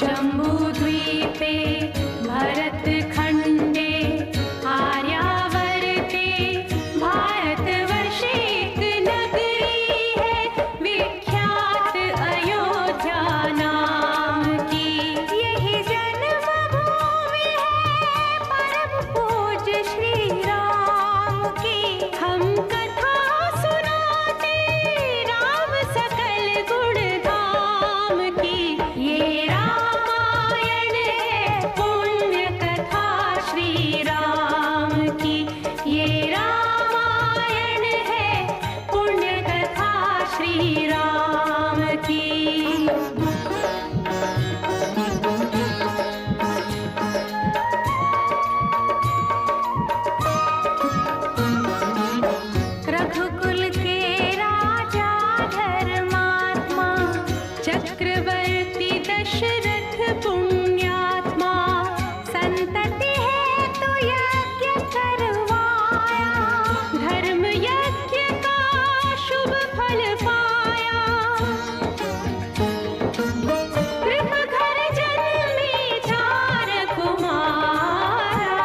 जम्बूद्वीपे भरतखण्डे आर्यावर्ते भारतवर्षे एक नगरी है विख्यात अयोध्या नाम की। यही जन्मभूमि है परम पूज्य श्री राम की। हम कथा सुनाते राम सकल गुण धाम की। ये रामायण है पुण्य कथा श्री राम की। ये रामायण है पुण्य कथा श्री राम की। रघुकुल के राजा धर्मात्मा चक्रवर्ती दशरथ पुण्यात्मा। संतति है तो यज्ञ करवाया धर्म यज्ञ का शुभ फल पाया। कृप घर जन्मे चार कुमारा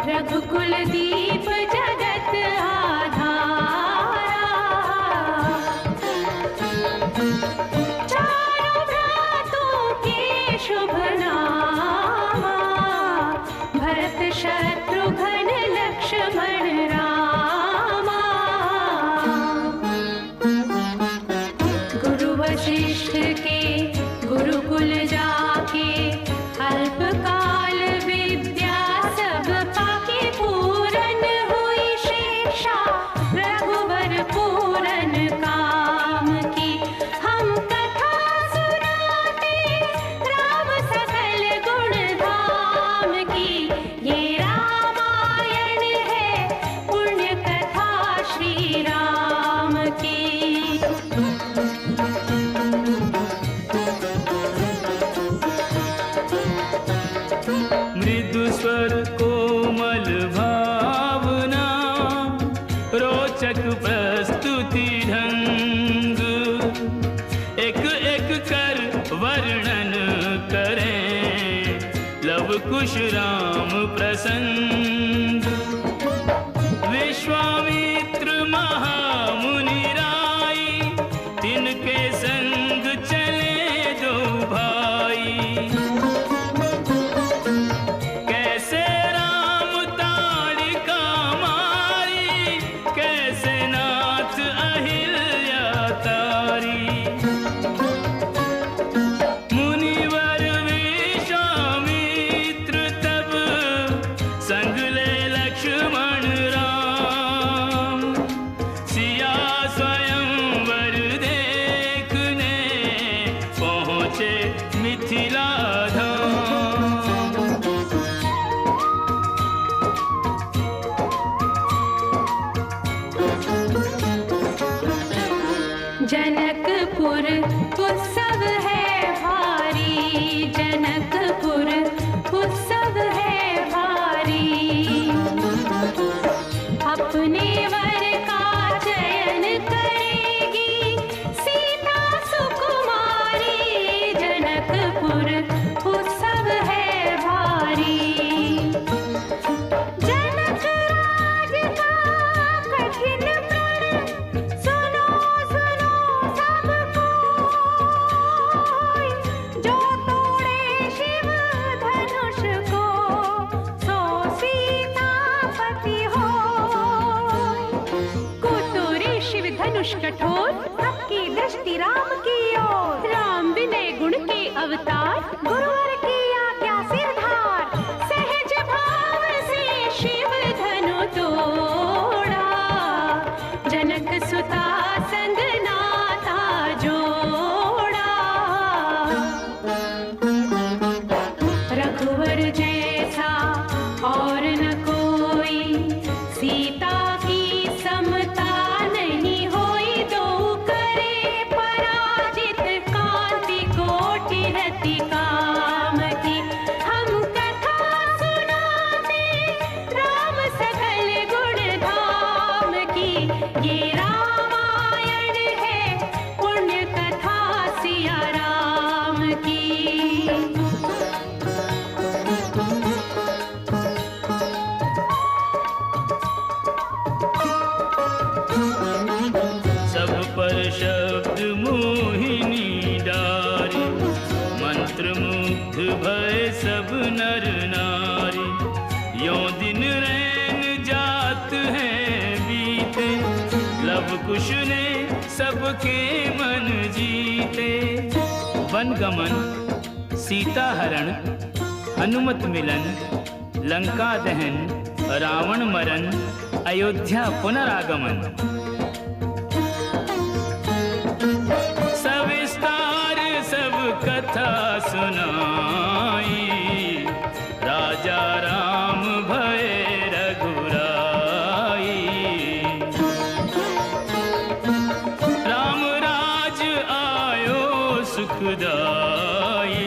रघुकुल दीप जगत आधारा। चारों भ्रातों के शुभ नामा भरत शत्रुघ्न लक्ष्मण रामा। गुरु वशिष्ठ के गुरुकुल जाके अल्पकाल विद्या सब पाके पूरन हुई शिक्षा रघुवर पूरन काम की। हम कथा सुनाते राम सकल गुण धाम की। ये रामायण है पुण्य कथा श्री राम की। मृदु स्वर कोमल भावना रोचक प्रस्तुति ढंग। एक एक कर वर्णन करें लव कुश राम प्रसंग। विश्वामित्र महामुनि राई तिनके संग चले दो भाई। कैसे राम ताड़िका मारी कैसे नाथ अहिल्या तारी। मुनिवर विश्वामित्र तब संग ले लक्ष्मण राम। सिया स्वयंवर देखने पहुँचे मिथिला धाम। जनकपुर उत्सव है भारी। जनकपुर उत्सव है भारी। अपने वर का चयन करेगी सीता सुकुमारी। जनकपुर उत्सव है भारी। जनक राज का कठिन प्रण सुनो सुनो सब कोई। जो तोड़े शिव धनुष को सो सीतापति होय। कुतुरे शिव धनुष कठोर सबकी दृष्टि राम की ओर। राम विनय गुण के अवतार गुरुवर की आज्ञा सिरधार। सहज भाव से शिव धनु तोड़ा जनक सुता संग नाता जोड़ा। रघुवर जैसा और न कोई सीता की समता नहीं होई। दो करे पराजित कांति कोटि रति काम सब पर शब्द मोहिनी डारी, मंत्र मुग्ध भय सब नर नारी। यों दिन रैन जात हैं बीते, लव कुश ने सबके मन जीते। वन गमन, सीता हरण, हनुमत मिलन, लंका दहन, रावण मरण, अयोध्या पुनरागमन। सविस्तार सब कथा सुनाई, राजा राम भय रघुराई। राम राज आयो सुखदाई,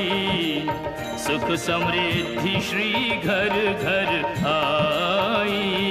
सुख समृद्धि श्री घर घर आई।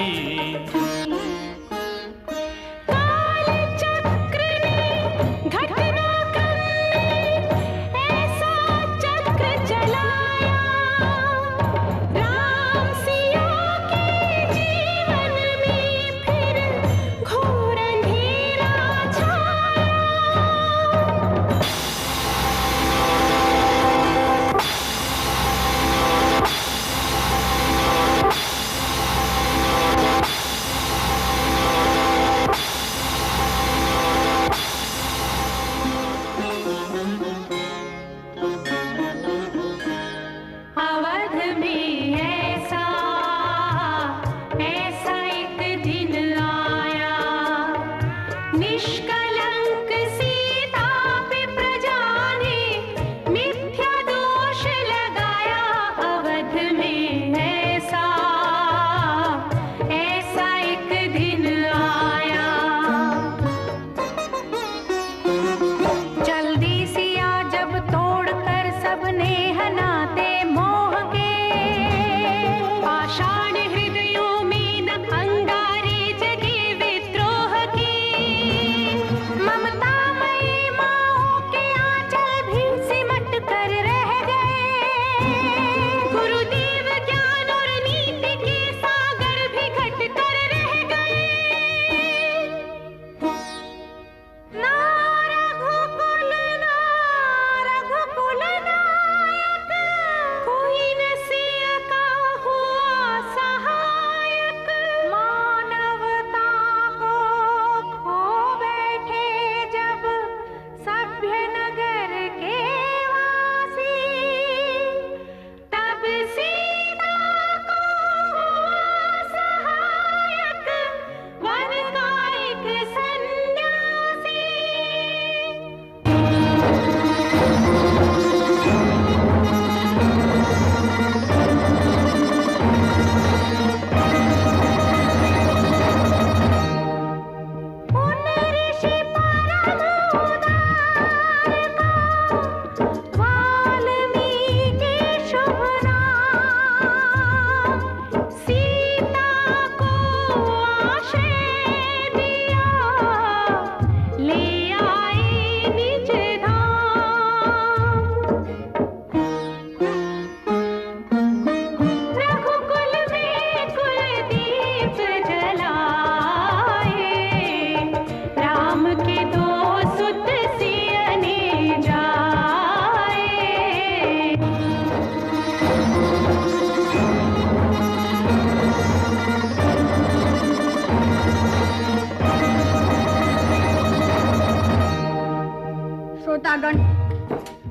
श्रोतागण,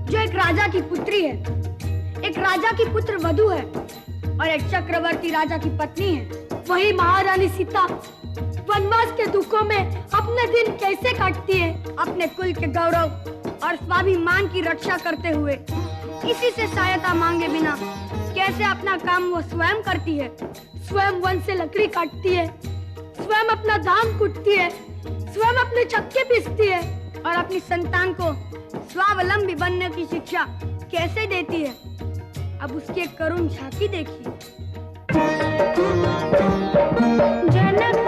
जो एक राजा की पुत्री है, एक राजा की पुत्र वधू है और एक चक्रवर्ती राजा की पत्नी है, वही महारानी सीता वनवास के दुखों में अपने दिन कैसे काटती है, अपने कुल के गौरव और स्वाभिमान की रक्षा करते हुए, किसी से सहायता मांगे बिना कैसे अपना काम वो स्वयं करती है। स्वयं वन से लकड़ी काटती है, स्वयं अपना धान कूटती है, स्वयं अपने चक्के पीसती है और अपनी संतान को स्वावलंबी बनने की शिक्षा कैसे देती है। अब उसकी एक करुण झांकी देखिए। जनक